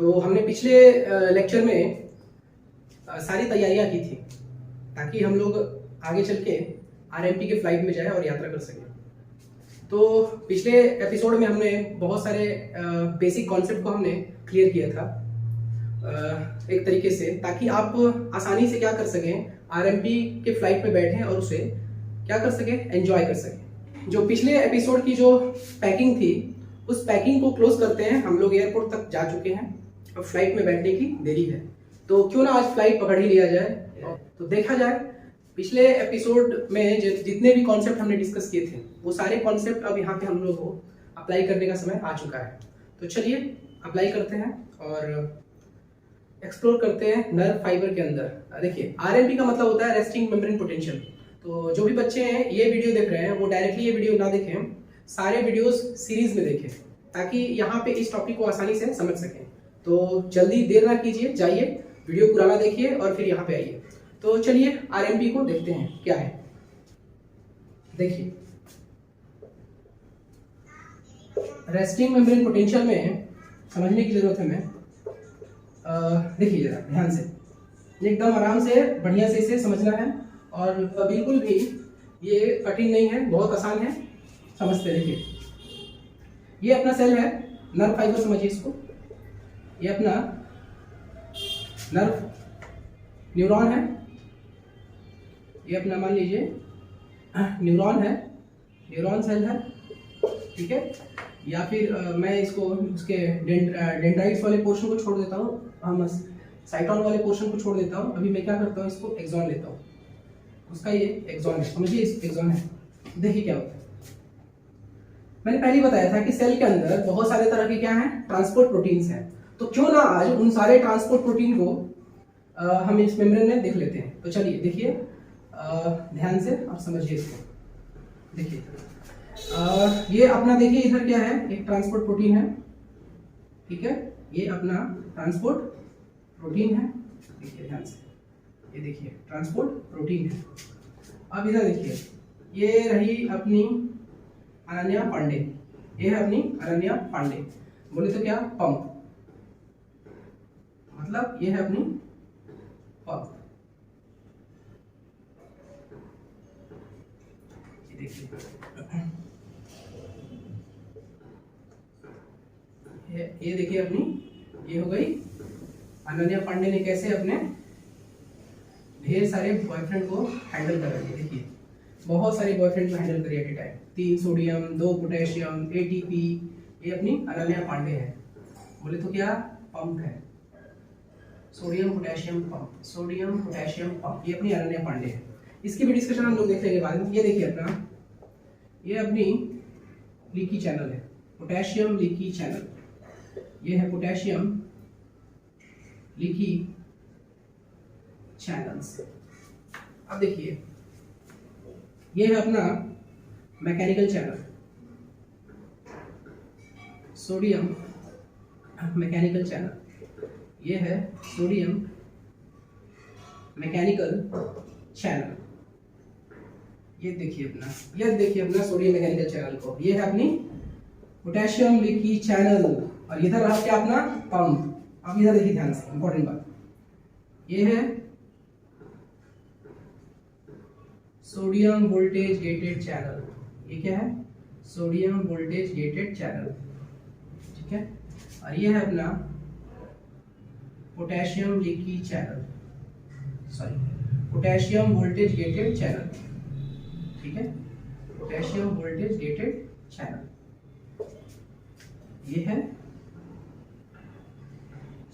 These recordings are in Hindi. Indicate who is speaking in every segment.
Speaker 1: तो हमने पिछले लेक्चर में सारी तैयारियां की थी ताकि हम लोग आगे चल के आरएमपी के फ्लाइट में जाए और यात्रा कर सकें। तो पिछले एपिसोड में हमने बहुत सारे बेसिक कॉन्सेप्ट को हमने क्लियर किया था एक तरीके से, ताकि आप आसानी से क्या कर सकें, आरएमपी के फ्लाइट में बैठें और उसे क्या कर सकें, एंजॉय कर सकें। जो पिछले एपिसोड की जो पैकिंग थी उस पैकिंग को क्लोज करते हैं। हम लोग एयरपोर्ट तक जा चुके हैं, अब फ्लाइट में बैठने की देरी है, तो क्यों ना आज फ्लाइट पकड़ ही लिया जाए। तो देखा जाए पिछले एपिसोड में जितने भी कॉन्सेप्ट हमने डिस्कस किए थे वो सारे कॉन्सेप्ट अब यहाँ पे हम लोग को अप्लाई करने का समय आ चुका है। तो चलिए अप्लाई करते हैं और एक्सप्लोर करते हैं नर्व फाइबर के अंदर। देखिए आरएमपी का मतलब होता है रेस्टिंग मेम्ब्रेन पोटेंशियल। तो जो भी बच्चे हैं ये वीडियो देख रहे हैं वो डायरेक्टली ये वीडियो ना देखें, सारे वीडियोस सीरीज में देखें ताकि यहाँ पे इस टॉपिक को आसानी से समझ सकें। तो जल्दी देर ना कीजिए, जाइए वीडियो पुराना देखिए और फिर यहाँ पे आइए। तो चलिए आरएमपी को देखते हैं क्या है। देखिए रेस्टिंग मेम्ब्रेन पोटेंशियल में समझने की जरूरत है हमें। देखिए जरा ध्यान से, एकदम आराम से बढ़िया से इसे समझना है और बिल्कुल भी ये कठिन नहीं है, बहुत आसान है, समझते। देखिए ये अपना सेल है, नर्व फाइबर समझिए इसको। ये अपना नर्व न्यूरॉन है, ये अपना मान लीजिए न्यूरॉन है, न्यूरॉन सेल है, ठीक है। या फिर मैं इसको उसके डेंड्राइट्स वाले पोर्शन को छोड़ देता हूँ, हम साइटोन वाले पोर्शन को छोड़ देता हूँ। अभी मैं क्या करता हूँ, इसको एक्सॉन लेता हूँ, उसका ये एक्सॉन है, समझिए इस एक्सॉन है। देखिए क्या होता है, मैंने पहले ही बताया था कि सेल के अंदर बहुत सारे तरह के क्या हैं, ट्रांसपोर्ट प्रोटीन्स हैं। तो क्यों ना आज उन सारे ट्रांसपोर्ट प्रोटीन को हम इस मेम्ब्रेन में देख लेते हैं। तो चलिए देखिए ध्यान से आप समझिए इसको। देखिए ये अपना देखिए इधर क्या है, एक ट्रांसपोर्ट प्रोटीन है, ठीक है। ये अपना ट्रांसपोर्ट प्रोटीन है, देखिए ध्यान से, ये देखिए ट्रांसपोर्ट प्रोटीन है। अब इधर देखिए ये रही अपनी अनन्या पांडे, ये है अपनी अनन्या पांडे। बोले तो क्या, पंप, मतलब ये है अपनी पंप। देखिए ये देखिए अपनी, ये हो गई अनन्या पांडे ने कैसे अपने ढेर सारे बॉयफ्रेंड को हैंडल कर रही है। देखिए बहुत सारे बॉयफ्रेंड को हैंडल करिए at a time, 3 sodium 2 potassium ATP. ये अपनी अनन्या पांडे है, बोले तो क्या, पंप है, sodium potassium pump, sodium potassium pump. ये अपनी अनन्या पांडे है, इसकी भी डिस्कशन हम लोग देख लेंगे बाद में। ये देखिए अपना, ये अपनी लीकी चैनल है, पोटेशियम लीकी चैनल। ये है पोटेशियम लीकी चैनल्स। अब देखिए ये है अपना mechanical channel, sodium mechanical channel. ये है सोडियम मैकेनिकल चैनल। ये देखिए अपना, ये देखिए अपना सोडियम मैकेनिकल चैनल को। ये है अपनी पोटेशियम लीकी चैनल और इधर रहा क्या, अपना पंप। अब इधर देखिए ध्यान से, इंपॉर्टेंट बात, ये है सोडियम वोल्टेज गेटेड चैनल। ये क्या है, सोडियम वोल्टेज गेटेड चैनल, ठीक है। और ये है अपना potassium leaky channel, sorry potassium voltage gated channel, ठीक है, पोटेशियम वोल्टेज गेटेड चैनल। ये है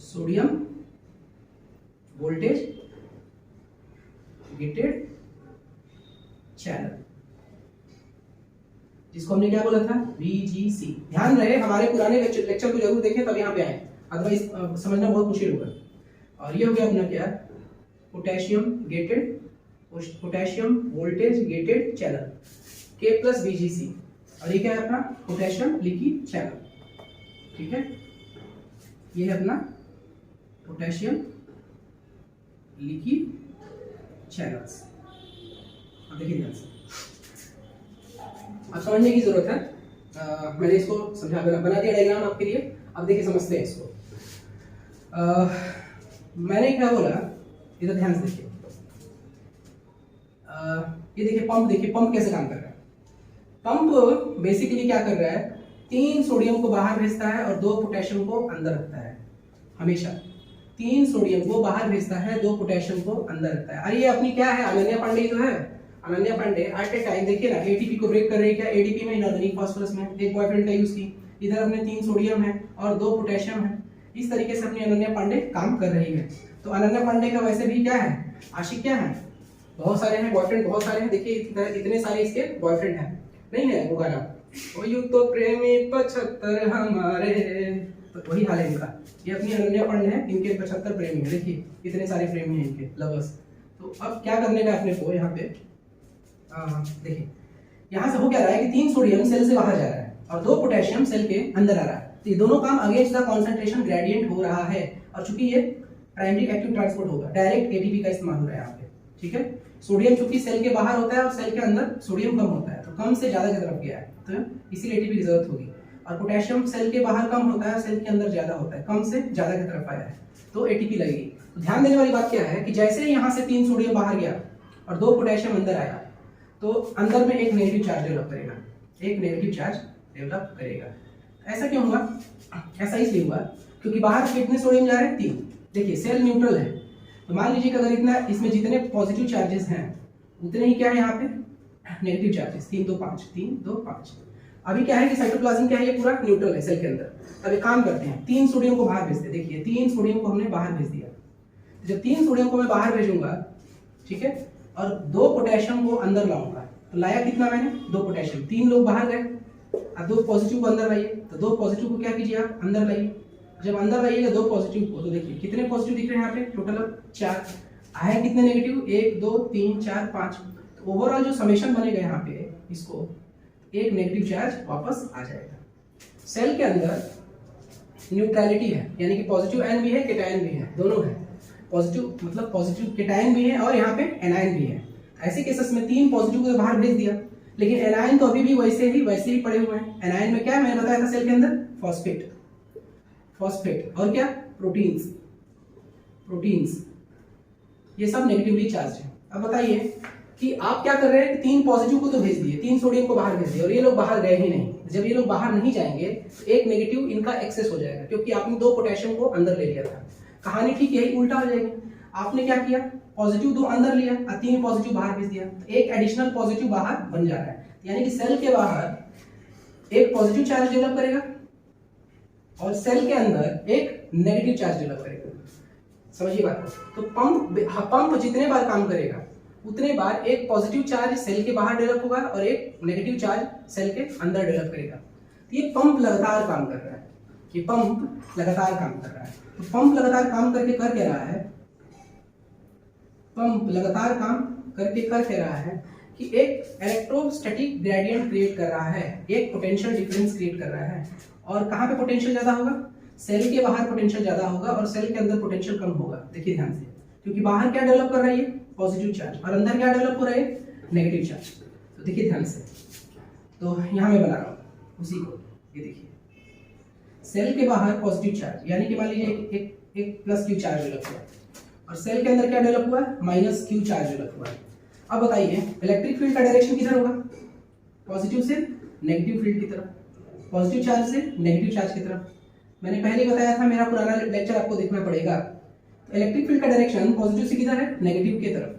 Speaker 1: सोडियम वोल्टेज गेटेड चैनल, जिसको हमने क्या बोला था, VGC। ध्यान रहे हमारे पुराने लेक्चर को जरूर देखें तब यहाँ पे आए, अदरवाइज समझना बहुत मुश्किल होगा। और ये हो गया अपना क्या, potassium gated, potassium voltage gated channel, K plus VGC। और ये क्या है अपना पोटेशियम लीकी चैनल, ठीक है। ये है अपना पोटेशियम लीकी चैनल्स। अब देखिए ध्यान से, अब समझने की जरूरत है। मैंने इसको समझा बना दिया डायग्राम आपके लिए। अब देखिए समझते हैं इसको। मैंने क्या बोला, इधर ध्यान से देखिए। ये देखिए पंप, देखिए पंप कैसे काम कर रहा है। पंप बेसिकली क्या कर रहा है, 3 सोडियम को बाहर भेजता है और 2 पोटेशियम को अंदर रखता है। हमेशा 3 सोडियम को बाहर भेजता है, 2 पोटेशियम को अंदर रखता है। अरे ये अपनी क्या है, अनन्या पांडे तो है। Ananya Pandey at a time देखिए ना, एटीपी को ब्रेक कर रही है क्या, एडीपी में इनऑर्गेनिक फास्फोरस में एक बॉयफ्रेंड का यूज की, इधर अपने 3 सोडियम है और 2 पोटेशियम है। इस तरीके से अपनी अनन्या पांडे काम कर रही है। तो अनन्या पांडे का वैसे भी क्या है, आशिक क्या है, बहुत सारे हैं, बॉयफ्रेंड बहुत सारे हैं। देखिए इतने सारे इसके बॉयफ्रेंड हैं, नहीं है वो गाना, ओ यू तो प्रेमी 75 हमारे, तो वही हाल है इनका। ये अपनी अनन्या पांडे है, इनके 75 प्रेमी है। देखिए इतने सारे प्रेमी हैं इनके, लवर्स। तो अब क्या करने का अपने को यहाँ पे, देखिए यहाँ से हो क्या रहा है कि 3 सोडियम सेल से बाहर जा रहा है और 2 पोटेशियम सेल के अंदर आ रहा है। तो ये दोनों काम अगेंस्ट द कॉन्सेंट्रेशन ग्रेडियंट हो रहा है। और चूंकि ये प्राइमरी एक्टिव ट्रांसपोर्ट होगा, डायरेक्ट एटीपी का इस्तेमाल हो रहा है यहाँ पे, ठीक है। सोडियम चूंकि सेल के बाहर होता है और सेल के अंदर सोडियम कम होता है, तो कम से ज्यादा की तरफ गया है, तो इसीलिए एटीपी की जरूरत होगी। और पोटेशियम सेल के बाहर कम होता है, सेल के अंदर ज्यादा होता है, कम से ज्यादा की तरफ आया है, तो एटीपी लगेगी। तो ध्यान देने वाली बात क्या है कि जैसे ही यहाँ से 3 सोडियम बाहर गया और 2 पोटेशियम अंदर आया, तो अंदर में एक नेगेटिव चार्ज डेवलप करेगा, एक नेगेटिव चार्ज डेवलप करेगा। ऐसा क्यों हुआ, ऐसा इसलिए हुआ क्योंकि बाहर कितने सोडियम जा रहे हैं, 3। देखिए सेल न्यूट्रल है, तो मान लीजिए कि अगर इतना इसमें जितने पॉजिटिव चार्जेस हैं उतने ही क्या है यहाँ पे नेगेटिव चार्जेस, 3 2 5, 3 2 5। अभी क्या है कि साइटोप्लाज्म क्या है, ये पूरा न्यूट्रल है सेल के अंदर। अब एक काम करते हैं, 3 सोडियम को बाहर भेजते हैं। देखिए 3 सोडियम को हमने बाहर भेज दिया। जब 3 सोडियम को मैं बाहर भेजूंगा, ठीक है, और 2 पोटेशियम को अंदर लाऊंगा, तो लाया कितना मैंने, 2 पोटेशियम। 3 लोग बाहर गए, अब 2 पॉजिटिव को अंदर लाइए, तो 2 पॉजिटिव को क्या कीजिए आप, अंदर लाइए। जब अंदर लाइएगा 2 पॉजिटिव को, तो देखिए कितने पॉजिटिव दिख रहे हैं यहाँ पे, टोटल 4 आए, कितने नेगेटिव, 1 2 3 4 5। तो ओवरऑल जो समेशन बनेगा यहाँ पे, इसको एक नेगेटिव चार्ज वापस आ जाएगा। सेल के अंदर न्यूट्रलिटी है, यानी कि पॉजिटिव आयन भी है, केटायन भी है, दोनों है। पॉजिटिव मतलब पॉजिटिव केटायन भी है और यहाँ पे एनायन भी है। ऐसे केसेस में 3 पॉजिटिव को बाहर भेज दिया, लेकिन एनायन तो अभी भी वैसे ही पड़े हुए हैं। एनायन में क्या है, मैंने बताया था सेल के अंदर फॉस्फेट और क्या, प्रोटीन्स, ये सब नेगेटिवली चार्ज है। अब बताइए कि आप क्या कर रहे हैं, 3 पॉजिटिव को तो भेज दिए, 3 सोडियम को बाहर भेज दिए, और ये लोग बाहर गए ही नहीं। जब ये लोग बाहर नहीं जाएंगे तो एक नेगेटिव इनका एक्सेस हो जाएगा, क्योंकि आपने 2 पोटेशियम को अंदर ले लिया था। कहानी ठीक यही उल्टा हो जाएगी। आपने क्या किया, पॉजिटिव 2 अंदर लिया और 3 पॉजिटिव बाहर भेज दिया, तो एक एडिशनल पॉजिटिव बाहर बन जा रहा है। यानी कि सेल के बाहर एक पॉजिटिव चार्ज डेवलप करेगा और सेल के अंदर एक नेगेटिव चार्ज डेवलप करेगा। समझिए बात को। तो पंप जितने बार काम करेगा उतने बार एक पॉजिटिव चार्ज सेल के बाहर डेवलप होगा और एक नेगेटिव चार्ज सेल के अंदर डेवलप करेगा। तो ये पंप लगातार काम कर रहा है, ये पंप लगातार काम कर रहा है। तो पंप लगातार काम करके कर क्या रहा है, पंप लगातार काम करके कर क्या रहा है कि एक इलेक्ट्रोस्टैटिक ग्रेडियंट क्रिएट कर रहा है, एक पोटेंशियल डिफरेंस क्रिएट कर रहा है। और कहाँ पे पोटेंशियल ज्यादा होगा, सेल के बाहर पोटेंशियल ज्यादा होगा और सेल के अंदर पोटेंशियल कम होगा। देखिए ध्यान से, क्योंकि बाहर क्या डेवलप कर रही है, पॉजिटिव चार्ज, और अंदर क्या डेवलप हो रहा है, नेगेटिव चार्ज। तो देखिए ध्यान से, तो यहाँ मैं बना रहा हूँ उसी को, ये देखिए सेल के बाहर पॉजिटिव चार्ज, यानी कि मान लीजिए एक प्लस क्यू चार्ज डेवलप हुआ, और सेल के अंदर क्या डेवलप हुआ, माइनस क्यू चार्ज डेवलप हुआ। अब बताइए इलेक्ट्रिक फील्ड का डायरेक्शन किधर होगा, पॉजिटिव से नेगेटिव फील्ड की तरफ, पॉजिटिव चार्ज से नेगेटिव चार्ज की तरफ। मैंने पहले बताया था, मेरा पुराना लेक्चर आपको देखना पड़ेगा। तो इलेक्ट्रिक फील्ड का डायरेक्शन पॉजिटिव से किधर है, नेगेटिव की तरफ।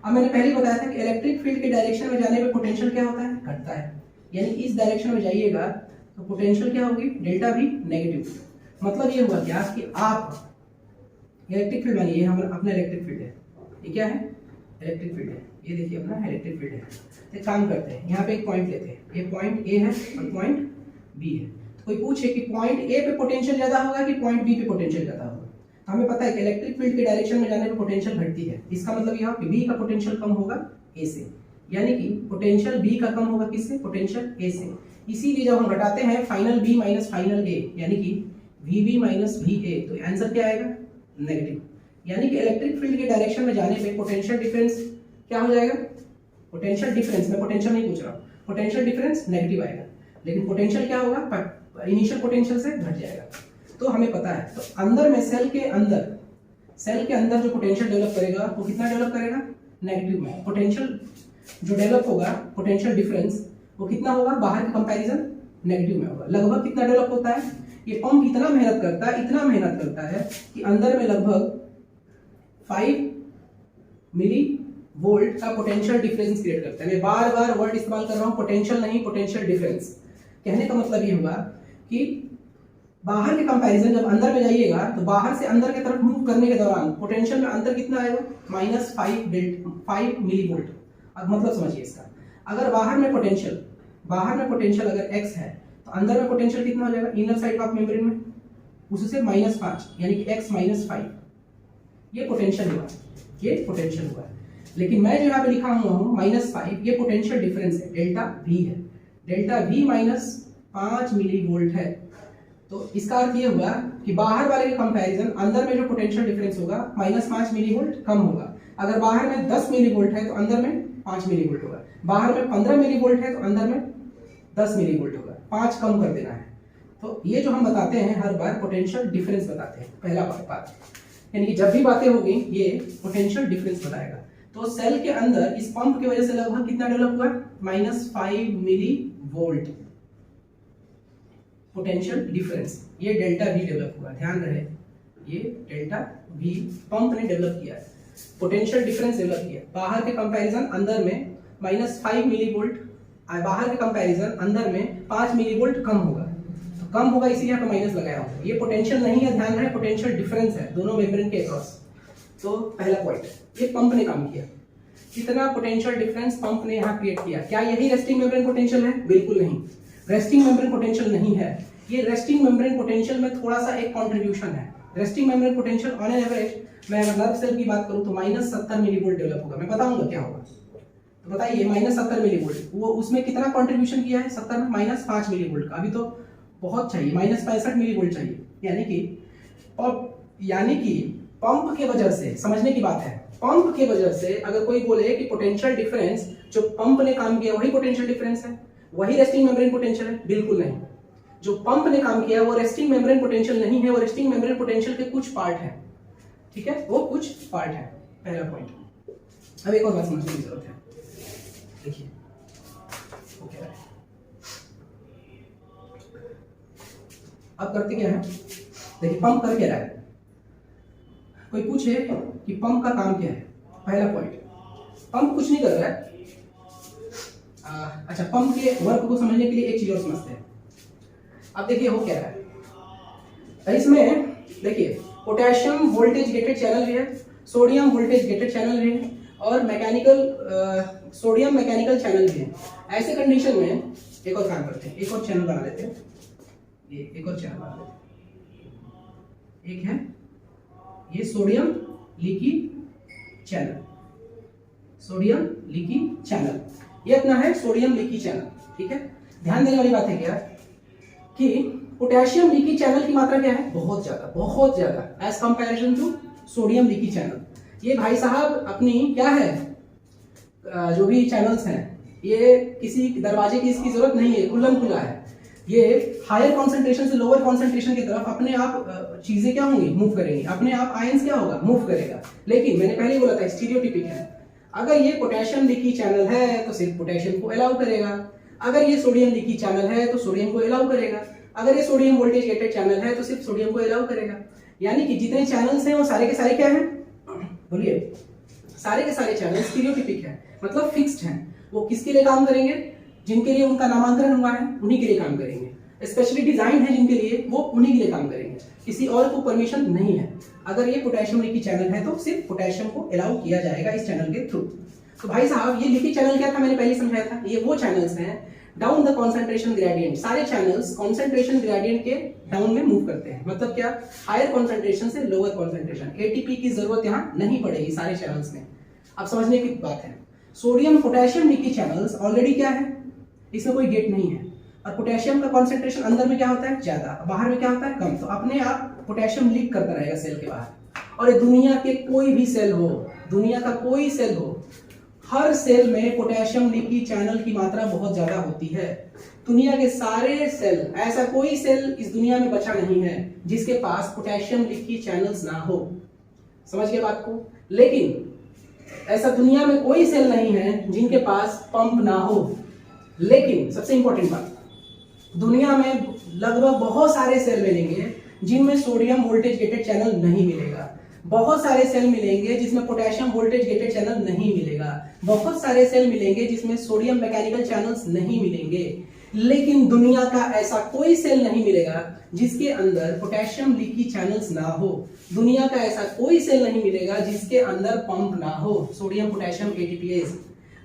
Speaker 1: अब मैंने पहले बताया था कि इलेक्ट्रिक फील्ड के डायरेक्शन में जाने पे पोटेंशियल क्या होता है, घटता है। यानी इस डायरेक्शन में जाइएगा तो पोटेंशियल क्या होगी, डेल्टा भी नेगेटिव। मतलब ये हुआ क्या कि आप इलेक्ट्रिक फील्ड मानिए, हम अपना इलेक्ट्रिक फील्ड है, ये क्या है, इलेक्ट्रिक फील्ड है, ये देखिए अपना इलेक्ट्रिक फील्ड है। एक काम करते हैं, यहाँ पे एक पॉइंट लेते हैं, ये पॉइंट ए है और पॉइंट बी है। तो कोई पूछे कि पॉइंट ए पे पोटेंशियल ज्यादा होगा कि पॉइंट बी पे पोटेंशियल ज्यादा होगा, तो हमें पता है कि इलेक्ट्रिक फील्ड के डायरेक्शन में जाने पे पोटेंशियल घटती है। इसका मतलब यह कि बी का पोटेंशियल कम होगा ए से, यानी कि पोटेंशियल बी का कम होगा किससे, पोटेंशियल ए से। इसीलिए जब हम घटाते हैं final B minus final A, यानी कि V B minus V A, तो आंसर क्या आएगा, नेगेटिव। यानी कि इलेक्ट्रिक फील्ड के डायरेक्शन में जाने पे पोटेंशियल डिफरेंस क्या हो जाएगा, पोटेंशियल डिफरेंस, मैं पोटेंशियल नहीं पूछ रहा हूँ, पोटेंशियल डिफरेंस नेगेटिव आएगा। लेकिन पोटेंशियल क्या होगा, इनिशियल पोटेंशियल से घट जाएगा। तो हमें पता है, तो अंदर में सेल के अंदर जो पोटेंशियल डेवलप करेगा वो कितना डेवलप करेगा, नेगेटिव में। पोटेंशियल जो डेवलप होगा, पोटेंशियल डिफरेंस, वो कितना होगा, बाहर के कंपैरिजन नेगेटिव में होगा। लगभग कितना डेवलप होता है, ये पंप इतना मेहनत करता है कि अंदर में लगभग 5 मिली वोल्ट का पोटेंशियल डिफरेंस क्रिएट करता है। मैं बार बार वर्ड इस्तेमाल कर रहा हूँ, पोटेंशियल नहीं, पोटेंशियल डिफरेंस। कहने का मतलब ये हुआ कि बाहर के कंपैरिजन जब अंदर में जाइएगा तो बाहर से अंदर की तरफ मूव करने के दौरान पोटेंशियल में अंतर कितना आएगा, -5 मिली वोल्ट। अब मतलब समझिए इसका, अगर बाहर में पोटेंशियल अगर x है तो अंदर में पोटेंशियल कितना हो जाएगा, इनर साइड ऑफ मेम्ब्रेन में, उससे -5 यानी कि x -5, ये पोटेंशियल हुआ। लेकिन मैं जो यहाँ पे लिखा हुआ हूँ -5, ये पोटेंशियल डिफरेंस है, डेल्टा V है। डेल्टा V -5 मिली वोल्ट है। तो इसका अर्थ ये हुआ कि बाहर वाले के कंपैरिजन अंदर में जो पोटेंशियल डिफरेंस होगा -5 मिली वोल्ट कम होगा। अगर बाहर में 10 मिली वोल्ट है तो अंदर में 5 मिली वोल्ट होगा। बाहर में 15 मिली वोल्ट है तो अंदर में 10 मिली वोल्ट होगा। 5 कम कर देना है। तो ये जो हम बताते हैं हर बार पोटेंशियल डिफरेंस बताते हैं, पहला बात। यानी कि जब भी बातें होगी ये पोटेंशियल डिफरेंस बताएगा। तो सेल के अंदर इस पंप की वजह से लगभग कितना डेवलप हुआ, -5 मिली वोल्ट पोटेंशियल डिफरेंस। ये डेल्टा V डेवलप हुआ, ध्यान रहे, ये डेल्टा V पंप ने डेवलप किया है, पोटेंशियल डिफरेंस डेवलप किया। बाहर के कंपैरिजन अंदर में -5 मिली वोल्ट, बाहर के कंपैरिजन अंदर में 5 मिली वोल्ट कम होगा। तो कम होगा इसीलिए यहाँ पे माइनस लगाया होगा। ये पोटेंशियल नहीं है, ध्यान रहे, पोटेंशियल डिफरेंस है दोनों मेम्ब्रेन के अक्रॉस। तो पहला पॉइंट, ये पंप ने काम किया। कितना पोटेंशियल डिफरेंस पंप ने यहाँ क्रिएट किया। क्या यही रेस्टिंग मेम्ब्रेन पोटेंशियल है? बिल्कुल नहीं, रेस्टिंग मेम्ब्रेन पोटेंशियल नहीं है। ये रेस्टिंग मेम्ब्रेन पोटेंशियल में थोड़ा सा एक कंट्रीब्यूशन है। Resting membrane potential on an average, मैं अगर नर्व सेल की बात करूं तो -70 मिली वोल्ट डेवलप होगा। मैं बताऊंगा क्या होगा, तो बताइए -70 मिली वोल्ट, वो उसमें कितना कंट्रीब्यूशन किया है 70 में, -5 मिली वोल्ट का। अभी तो बहुत चाहिए, -65 मिली वोल्ट चाहिए। यानी कि पंप की वजह से, समझने की बात है, पंप की वजह से अगर कोई बोले कि पोटेंशियल डिफरेंस जो पंप ने काम किया वही पोटेंशियल डिफरेंस है, वही रेस्टिंग मेम्ब्रेन पोटेंशियल है, बिल्कुल नहीं। जो पंप ने काम किया वो रेस्टिंग मेम्ब्रेन पोटेंशियल नहीं है, वो रेस्टिंग मेम्ब्रेन पोटेंशियल के कुछ पार्ट है, ठीक है, वो कुछ पार्ट है, पहला पॉइंट। अब एक और बात समझने की जरूरत है, देखिए वो क्या है। अब करते क्या है, देखिए पंप कर क्या रहा है। कोई पूछे कि पंप का काम क्या है, पहला पॉइंट, पंप कुछ नहीं कर रहा है। अच्छा, पंप के वर्क को समझने के लिए एक चीज और समझते हैं। अब देखिए हो क्या रहा है, इसमें देखिए पोटेशियम वोल्टेज गेटेड चैनल भी है, सोडियम वोल्टेज गेटेड चैनल भी है, और सोडियम मैकेनिकल चैनल भी है। ऐसे कंडीशन में एक और काम करते हैं, एक और चैनल बना लेते हैं, ये एक और चैनल बना लेते हैं। एक है ये sodium leaky channel, sodium leaky channel, ये अपना है सोडियम लीकी चैनल, ठीक है। ध्यान देने वाली बात है क्या कि पोटेशियम लीकी चैनल की मात्रा क्या है, बहुत ज्यादा as comparison to sodium leaky channel. ये भाई साहब अपनी क्या है, जो भी चैनल्स हैं ये किसी दरवाजे की इसकी जरूरत नहीं है, खुल्लम खुला है। ये हायर कॉन्सेंट्रेशन से लोअर कॉन्सेंट्रेशन की तरफ अपने आप चीजें क्या होंगी, मूव करेंगी, अपने आप आयंस क्या होगा, मूव करेगा। लेकिन मैंने पहले ही बोला था स्टीरियोटाइपिक है, अगर ये पोटेशियम लीकी चैनल है तो सिर्फ पोटेशियम को अलाउ करेगा, अगर ये सोडियम लीकी चैनल है तो सोडियम को अलाउ करेगा, अगर ये सोडियम वोल्टेज गेटेड चैनल है तो सिर्फ सोडियम को अलाउ करेगा। यानी कि जितने चैनल्स हैं वो सारे के सारे क्या हैं, बोलिए, सारे के सारे चैनल स्टीरियोटाइपिक है, मतलब फिक्स्ड हैं। वो किसके लिए काम करेंगे, जिनके लिए उनका नामांकन हुआ है उन्हीं के लिए काम करेंगे, स्पेशली डिजाइन है जिनके लिए वो उन्हीं के लिए काम करेंगे, किसी और को परमिशन नहीं है। अगर ये पोटेशियम लीकी चैनल है तो सिर्फ पोटेशियम को अलाउ किया जाएगा इस चैनल के थ्रू। तो भाई साहब ये लीकी चैनल क्या था, मैंने पहले समझाया था, ये वो चैनल्स हैं डाउन द कॉन्सेंट्रेशन ग्रेडियंट। सारे चैनल्स कॉन्सेंट्रेशन ग्रेडियंट के डाउन में मूव करते हैं, मतलब क्या, हायर कॉन्सेंट्रेशन से लोअर कॉन्सेंट्रेशन। एटीपी की जरूरत यहाँ नहीं पड़ेगी सारे चैनल्स में। अब समझने की बात है, sodium potassium leaky channels already क्या है, इसमें कोई गेट नहीं है, और पोटेशियम का कॉन्सेंट्रेशन अंदर में क्या होता है, ज्यादा, बाहर में क्या होता है, कम। तो अपने आप पोटेशियम लीक करता रहेगा सेल के बाहर। और दुनिया के कोई भी सेल हो, दुनिया का कोई सेल हो, हर सेल में पोटेशियम लीकी चैनल की मात्रा बहुत ज्यादा होती है। दुनिया के सारे सेल, ऐसा कोई सेल इस दुनिया में बचा नहीं है जिसके पास पोटेशियम लीकी चैनल्स ना हो। समझ गए बात को? लेकिन ऐसा दुनिया में कोई सेल नहीं है जिनके पास पंप ना हो। लेकिन सबसे इंपॉर्टेंट बात, दुनिया में लगभग बहुत सारे सेल मिलेंगे जिनमें सोडियम वोल्टेज गेटेड चैनल नहीं मिलेगा। बहुत सारे सेल मिलेंगे जिसमें पोटेशियम वोल्टेज गेटेड चैनल नहीं मिलेगा। बहुत सारे सेल मिलेंगे जिसमें सोडियम मैकेनिकल चैनल्स नहीं मिलेंगे। लेकिन दुनिया का ऐसा कोई सेल नहीं मिलेगा जिसके अंदर पोटेशियम लीकी चैनल्स ना हो। दुनिया का ऐसा कोई सेल नहीं मिलेगा जिसके अंदर पंप ना हो, सोडियम पोटेशियम एटीपीएस।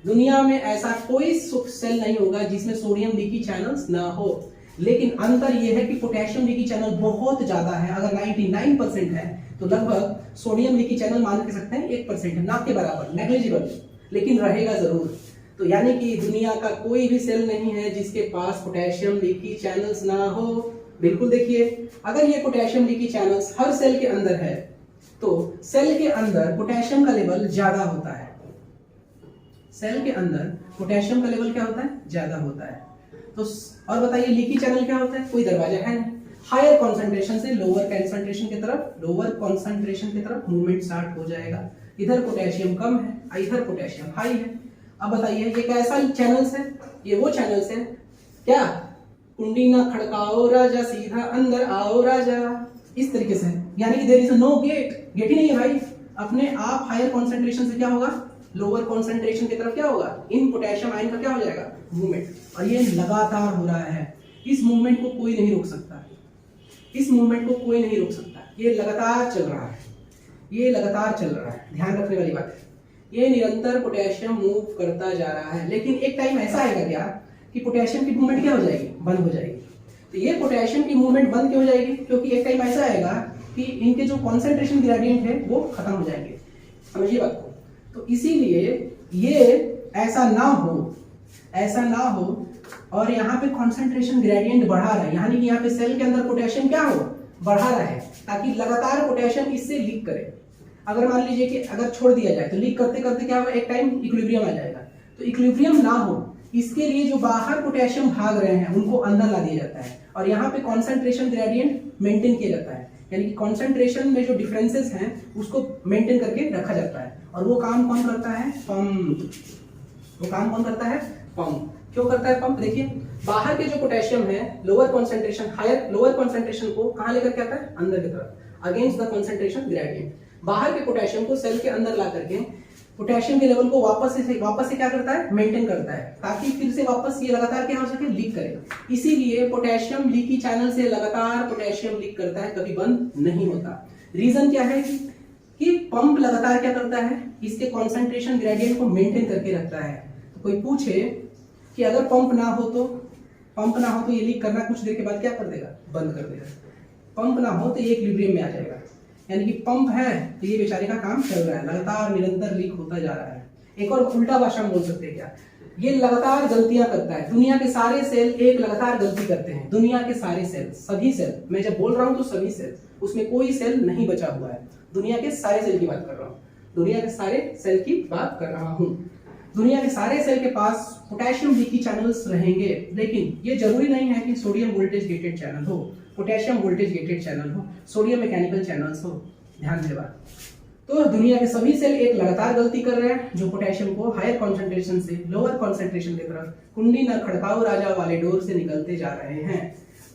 Speaker 1: दुनिया में ऐसा कोई सेल नहीं होगा जिसमें सोडियम लीकी चैनल्स ना हो। लेकिन अंतर यह है कि पोटेशियम लीकी चैनल बहुत ज्यादा है। अगर 99% है तो लगभग सोडियम लीकी चैनल मान के सकते हैं 1% है, ना के बराबर, नेग्लिजिबल, लेकिन रहेगा जरूर। तो यानी कि दुनिया का कोई भी सेल नहीं है जिसके पास पोटेशियम लीकी चैनल्स ना हो। बिल्कुल देखिए, अगर ये पोटेशियम लीकी चैनल्स हर सेल के अंदर है तो सेल के अंदर पोटेशियम का लेवल ज्यादा होता है। सेल के अंदर पोटेशियम का लेवल क्या होता है? ज्यादा होता है। तो और बताइए लीकी चैनल क्या होता है? कोई दरवाजा है नहीं। हायर कॉन्सेंट्रेशन से लोअर कॉन्सेंट्रेशन की तरफ मूवमेंट स्टार्ट हो जाएगा। इधर पोटेशियम कम है, इधर पोटेशियम हाई है। अब बताइए ये कैसा चैनल्स है? ये वो चैनल्स है क्या? कुंडी ना खड़काओ राजा, सीधा अंदर आओ राजा, इस तरीके से। यानी कि there is no gate, gate ही नहीं है भाई। अपने आप हायर कॉन्सेंट्रेशन से क्या होगा? लोअर कॉन्सेंट्रेशन की तरफ क्या होगा? इन पोटेशियम आयन का क्या हो जाएगा? मूवमेंट। और ये लगातार हो रहा है। इस मूवमेंट को कोई नहीं रोक सकता। इस मूवमेंट को कोई नहीं रोक सकता। ये लगातार चल रहा है, ये लगातार चल रहा है। ध्यान रखने वाली बात है, ये निरंतर पोटेशियम मूव करता जा रहा है। लेकिन एक टाइम ऐसा आएगा क्या कि पोटेशियम की मूवमेंट क्या हो जाएगी? बंद हो जाएगी। तो ये पोटेशियम की मूवमेंट बंद क्यों हो जाएगी? क्योंकि एक टाइम ऐसा आएगा कि इनके जो कॉन्सेंट्रेशन ग्रेडियंट है वो खत्म हो जाएंगे। समझिए बात को। तो इसीलिए ये ऐसा ना हो और यहाँ पे कॉन्सेंट्रेशन ग्रेडियंट बढ़ा रहा है। यानी कि यहाँ पे सेल के अंदर पोटेशियम क्या हो? बढ़ा रहा है, ताकि लगातार पोटेशियम इससे लीक करे। अगर मान लीजिए कि अगर छोड़ दिया जाए तो लीक करते करते क्या होगा? एक टाइम इक्विलिब्रियम आ जाएगा। तो इक्विलिब्रियम ना हो इसके लिए जो बाहर पोटेशियम भाग रहे हैं उनको अंदर ला दिया जाता है और यहाँ पे कॉन्सेंट्रेशन ग्रेडियंट मेंटेन किया जाता है। यानी कि कॉन्सेंट्रेशन में जो डिफरेंसेस हैं उसको मेंटेन करके रखा जाता है। और वो काम कौन करता है? पंप। वो काम कौन करता है? पंप। क्यों करता है पंप? देखिए, बाहर के जो पोटेशियम है लोअर कॉन्सेंट्रेशन को कहां लेकर के आता है? अंदर की तरफ, अगेंस्ट द कॉन्सेंट्रेशन ग्रेडियंट। बाहर के पोटेशियम को सेल के अंदर ला करके पोटेशियम के लेवल को वापस से क्या करता है? मेंटेन करता है, ताकि फिर से वापस ये लगातार क्या हो सके? लीक करेगा। इसीलिए पोटेशियम लीकी चैनल से लगातार पोटेशियम लीक करता है, कभी बंद नहीं होता। रीजन क्या है कि पंप लगातार क्या करता है? इसके कॉन्सेंट्रेशन ग्रेडियंट को मेंटेन करके रखता है। तो कोई पूछे कि अगर पंप ना हो तो ये लीक करना कुछ देर के बाद क्या कर देगा? बंद कर देगा। पंप ना हो तो ये इक्विलिब्रियम में आ जाएगा। यानी कि पंप है तो ये बेचारे का काम चल रहा है, लगातार निरंतर लीक होता जा रहा है। एक और उल्टा भाषा में बोल सकते हैं क्या? ये लगातार गलतियां करता है। दुनिया के सारे सेल एक लगातार गलती करते हैं। दुनिया के सारे सेल, सभी सेल, मैं जब बोल रहा हूं तो सभी सेल, उसमें कोई सेल नहीं बचा हुआ है। दुनिया के सारे सेल की बात कर रहा हूं। दुनिया के सारे सेल की बात कर रहा हूं। दुनिया के सारे सेल के पास पोटेशियम लीकी चैनल्स रहेंगे, लेकिन ये जरूरी नहीं है कि सोडियम वोल्टेज गेटेड चैनल हो, पोटेशियम वोल्टेज गेटेड चैनल हो, सोडियम मैकेनिकल चैनल्स हो। ध्यान दें बात। तो दुनिया के सभी सेल एक लगातार गलती कर रहे हैं, जो पोटेशियम को हायर कॉन्सेंट्रेशन से लोअर कॉन्सेंट्रेशन की तरफ कुंडी न खड़काओ राजा वाले डोर से निकलते जा रहे हैं।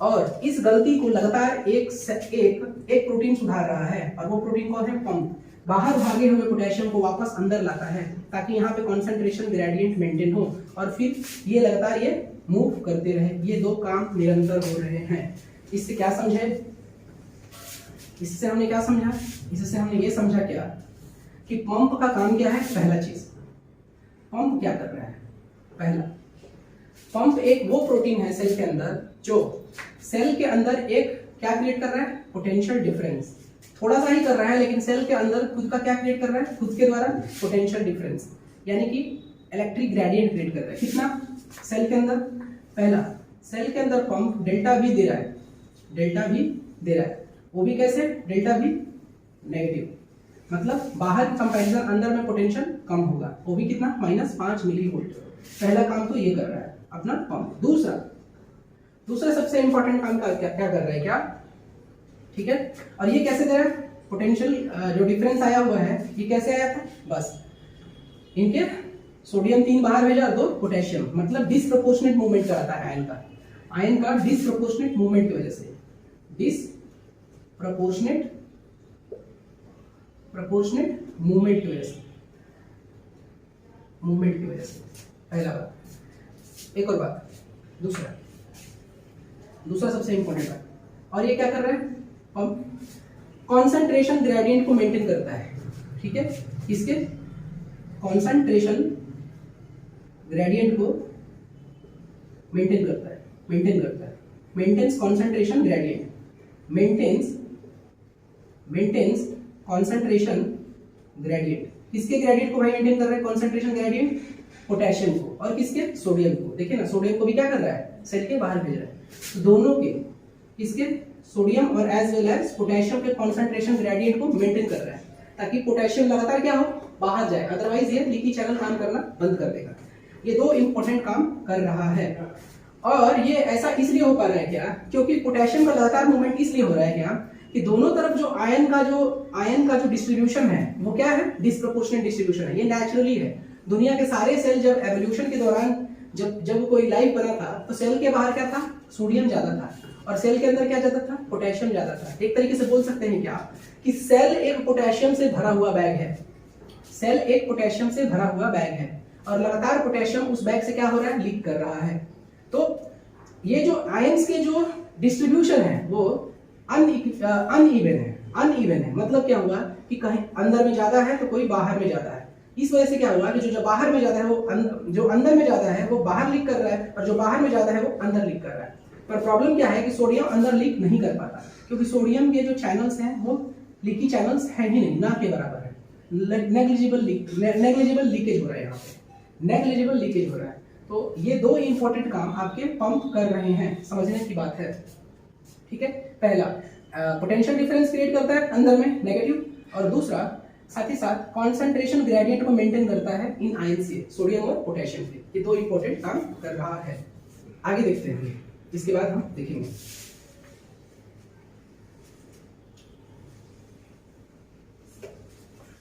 Speaker 1: और इस गलती को लगातार एक प्रोटीन सुधार रहा है, और वो प्रोटीन कौन है? पंप। बाहर भागे हुए पोटेशियम को वापस अंदर लाता है, ताकि यहाँ पे कॉन्सेंट्रेशन ग्रेडियंट मेंटेन हो और फिर ये लगातार ये मूव करते रहे। ये दो काम निरंतर हो रहे हैं। इससे क्या समझे? इससे हमने क्या समझा? इससे हमने ये समझा क्या कि पंप का काम क्या है? पहला चीज, पंप क्या कर रहा है? पहला, पंप एक वो प्रोटीन है सेल के अंदर जो सेल के अंदर एक क्या क्रिएट कर रहा है? Potential difference. थोड़ा सा ही कर रहा है, लेकिन सेल के अंदर खुद का क्या क्रिएट कर रहा है? खुद के द्वारा पोटेंशियल डिफरेंस, यानी कि इलेक्ट्रिक ग्रेडियंट क्रिएट कर रहा है। कितना? सेल के अंदर। पहला, सेल के अंदर पंप डेल्टा भी दे रहा है, वो भी कैसे? डेल्टा भी नेगेटिव। मतलब बाहर के कंपैरिजन अंदर में पोटेंशियल कम होगा, वो भी कितना, -5 मिली वोल्ट। पहला काम तो ये कर रहा है अपना पंप। दूसरा सबसे इंपॉर्टेंट काम क्या कर रहा है, क्या, ठीक है। और ये कैसे दे रहा है, पोटेंशियल जो डिफरेंस आया हुआ है ये कैसे आया था, बस इनके सोडियम 3 बाहर भेजा, 2 पोटेशियम, मतलब डिसप्रोपोर्शनेट मूवमेंट कराता है आयन का डिसप्रोपोर्शनेट मूवमेंट की वजह से, डिसप्रोपोर्शनेट मूवमेंट की वजह से, पहला बात। एक और बात, दूसरा सबसे इंपॉर्टेंट बात, और ये क्या कर रहा है, पंप कॉन्सेंट्रेशन ग्रेडियंट को मेंटेन करता है, ठीक है। इसके कॉन्सेंट्रेशन ग्रेडियंट को मेंटेन करता है, maintains concentration gradient, maintains concentration gradient. किसके ग्रेडियंट को भाई मेंटेन कर रहा है, कॉन्सेंट्रेशन ग्रेडियंट, पोटेशियम को, और किसके, सोडियम को। देखिए ना, सोडियम को भी क्या कर रहा है, सेल के बाहर भेज रहा है, तो दोनों के, किसके, सोडियम और एज वेल एज पोटेशियम के कॉन्सेंट्रेशन ग्रेडियंट को मेंटेन कर रहा है, ताकि पोटेशियम लगातार क्या हो, बाहर जाए, अदरवाइज ये लीकी चैनल काम करना बंद कर देगा। ये 2 इंपॉर्टेंट काम कर रहा है। और ये ऐसा इसलिए हो पा रहा है क्या, क्योंकि पोटेशियम का लगातार मूवमेंट इसलिए हो रहा है क्या, कि दोनों तरफ जो आयन का जो डिस्ट्रीब्यूशन है वो क्या है, डिस्प्रोपोर्शनेट डिस्ट्रीब्यूशन है। ये नेचुरली है, दुनिया के सारे सेल जब एवोल्यूशन के दौरान जब कोई लाइफ बना था तो सेल के बाहर क्या था, सोडियम ज्यादा था, और सेल के अंदर क्या ज्यादा था, पोटेशियम ज्यादा था। एक तरीके से बोल सकते हैं क्या, कि सेल एक पोटेशियम से भरा हुआ बैग है, और लगातार पोटेशियम उस बैग से क्या हो रहा है, लीक कर रहा है। तो ये जो आयंस के जो डिस्ट्रीब्यूशन है वो अनइवन है। मतलब क्या हुआ कि कहीं अंदर में ज्यादा है तो कोई बाहर में ज्यादा है। इस वजह से क्या हुआ कि जो बाहर में ज्यादा है वो जो अंदर में ज्यादा है वो बाहर लीक कर रहा है, और जो बाहर में ज्यादा है वो अंदर लीक कर रहा है। पर प्रॉब्लम क्या है कि सोडियम अंदर लीक नहीं कर पाता, क्योंकि सोडियम के जो चैनल्स हैं वो लीकी चैनल्स है ही नहीं, ना के बराबर है। नेग्लिजिबल लीकेज हो रहा है, यहाँ पे नेग्लिजिबल लीकेज हो रहा है। तो ये 2 इंपॉर्टेंट काम आपके पंप कर रहे हैं, समझने की बात है, ठीक है। पहला पोटेंशियल डिफरेंस क्रिएट करता है अंदर में नेगेटिव, और दूसरा साथ ही साथ कॉन्सेंट्रेशन ग्रेडियंट को मेंटेन करता है इन आयन से, सोडियम और पोटेशियम के। ये 2 इंपॉर्टेंट काम कर रहा है। आगे देखते हैं, इसके बाद हम देखेंगे।